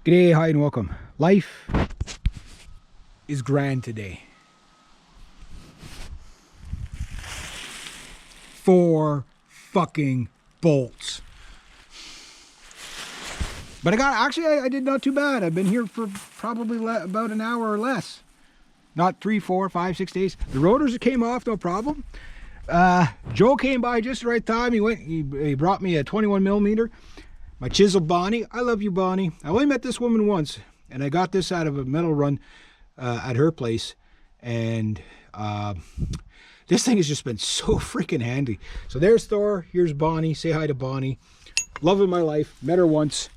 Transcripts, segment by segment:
G'day, hi and welcome. Life is grand today. 4 fucking bolts. But I did not too bad. I've been here for probably about an hour or less. Not 3, 4, 5, 6 days. The rotors came off, no problem. Joe came by just the right time. He brought me a 21 millimeter. My chisel Bonnie. I love you, Bonnie. I only met this woman once, and I got this out of a metal run at her place. And this thing has just been so freaking handy. So there's Thor. Here's Bonnie. Say hi to Bonnie. Love of my life. Met her once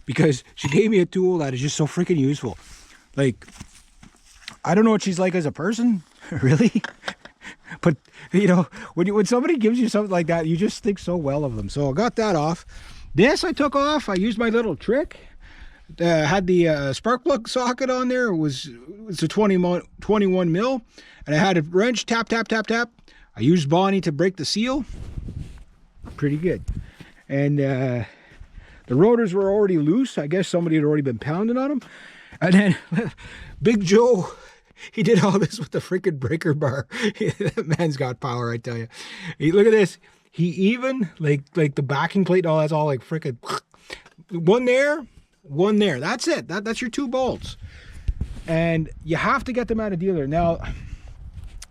because she gave me a tool that is just so freaking useful. Like, I don't know what she's like as a person, really. But, you know, when somebody gives you something like that, you just think so well of them. So I got that off. This I took off. I used my little trick. Had the spark plug socket on there. It's a 21 mil. And I had a wrench, tap, tap, tap, tap. I used Bonnie to break the seal. Pretty good. And the rotors were already loose. I guess somebody had already been pounding on them. And then Big Joe, he did all this with the freaking breaker bar. That man's got power, I tell you. Look at this. He even, like the backing plate, all that's all like freaking, one there, one there. That's it. That's your 2 bolts. And you have to get them at a dealer. Now,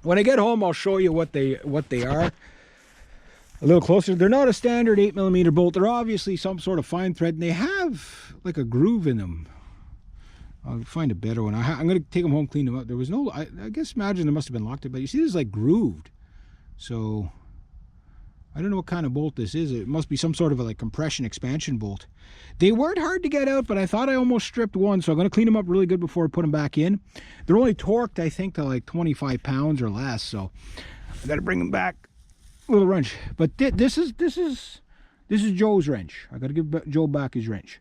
when I get home, I'll show you what they are a little closer. They're not a standard 8 millimeter bolt. They're obviously some sort of fine thread, and they have like a groove in them. I'll find a better one. I'm going to take them home, clean them up. There was no, I guess, imagine there must have been locked in, but you see this is like grooved. So I don't know what kind of bolt this is. It must be some sort of a like compression expansion bolt. They weren't hard to get out, but I thought I almost stripped one, so I'm going to clean them up really good before I put them back in. They're only torqued, I think, to like 25 pounds or less, so I got to bring them back. A little wrench, but this is Joe's wrench. I got to give Joe back his wrench.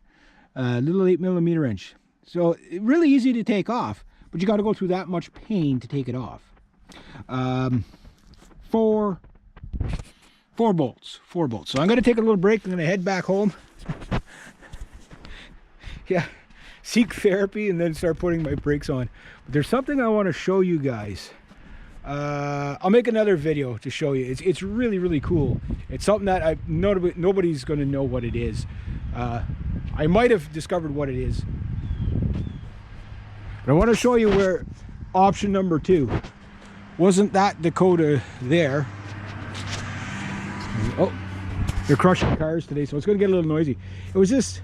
Little 8 millimeter wrench. So really easy to take off, but you got to go through that much pain to take it off. 4 bolts. So I'm going to take a little break. I'm going to head back home. Yeah, seek therapy and then start putting my brakes on. But there's something I want to show you guys. I'll make another video to show you. It's really, really cool. It's something that nobody's going to know what it is. I might have discovered what it is. But I want to show you where option number 2 wasn't that Dakota there. Oh, they're crushing cars today, so it's going to get a little noisy. It was just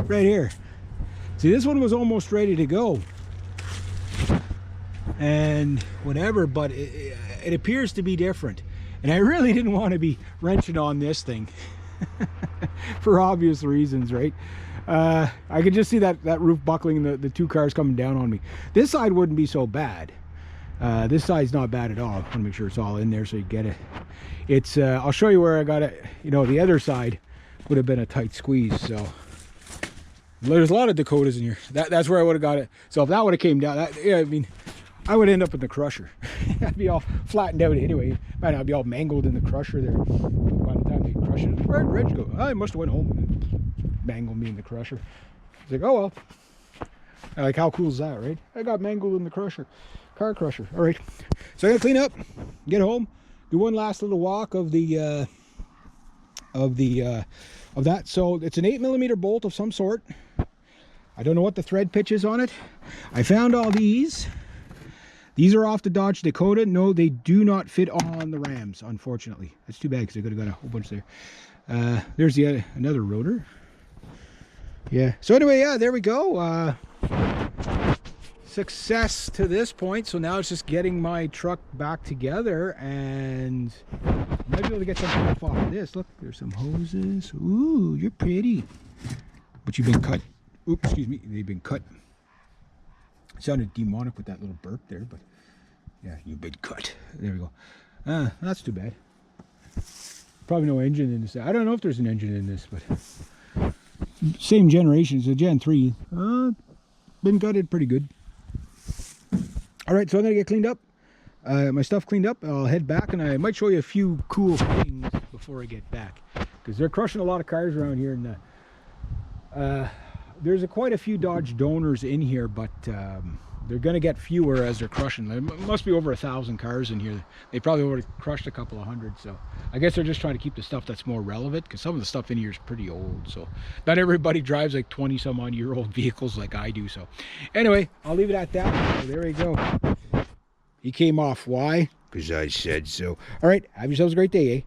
right here. See, this one was almost ready to go. And whatever, but it appears to be different. And I really didn't want to be wrenching on this thing. For obvious reasons, right? I could just see that roof buckling and the 2 cars coming down on me. This side wouldn't be so bad. This side's not bad at all. I want to make sure it's all in there so you get it. It's I'll show you where I got it. You know, the other side would have been a tight squeeze. So there's a lot of Dakotas in here. That's where I would have got it. So if that would have came down, yeah, I mean, I would end up in the crusher. I'd be all flattened out anyway. Might not be all mangled in the crusher there. By the time they crush it, where'd Reg go? I must have went home and mangled me in the crusher. It's like, oh well. Like, how cool is that, right? I got mangled in the crusher, car crusher. All right, so I'm gonna clean up, get home, do one last little walk of that. So it's an 8 millimeter bolt of some sort. I don't know what the thread pitch is on it. I found all these. These are off the Dodge Dakota. No, they do not fit on the Rams, unfortunately. That's too bad because I could have got a whole bunch there. There's another rotor. Yeah. So anyway, yeah, there we go. Success to this point. So now it's just getting my truck back together, and I might be able to get something off of this. Look, there's some hoses. Ooh, you're pretty. But you've been cut. Oops, excuse me. They've been cut. It sounded demonic with that little burp there, but yeah, you've been cut. There we go. That's too bad. Probably no engine in this. I don't know if there's an engine in this, but same generation as a Gen 3. Been gutted pretty good. All right, so I'm gonna get cleaned up. My stuff cleaned up. I'll head back, and I might show you a few cool things before I get back, because they're crushing a lot of cars around here, and there's quite a few Dodge donors in here, but they're going to get fewer as they're crushing. There must be over 1,000 cars in here. They probably already crushed a couple of hundred, so I guess they're just trying to keep the stuff that's more relevant, because some of the stuff in here is pretty old. So not everybody drives like 20-some-odd-year-old vehicles like I do. So anyway, I'll leave it at that. So there we go. He came off. Why? Because I said so. All right, have yourselves a great day, eh?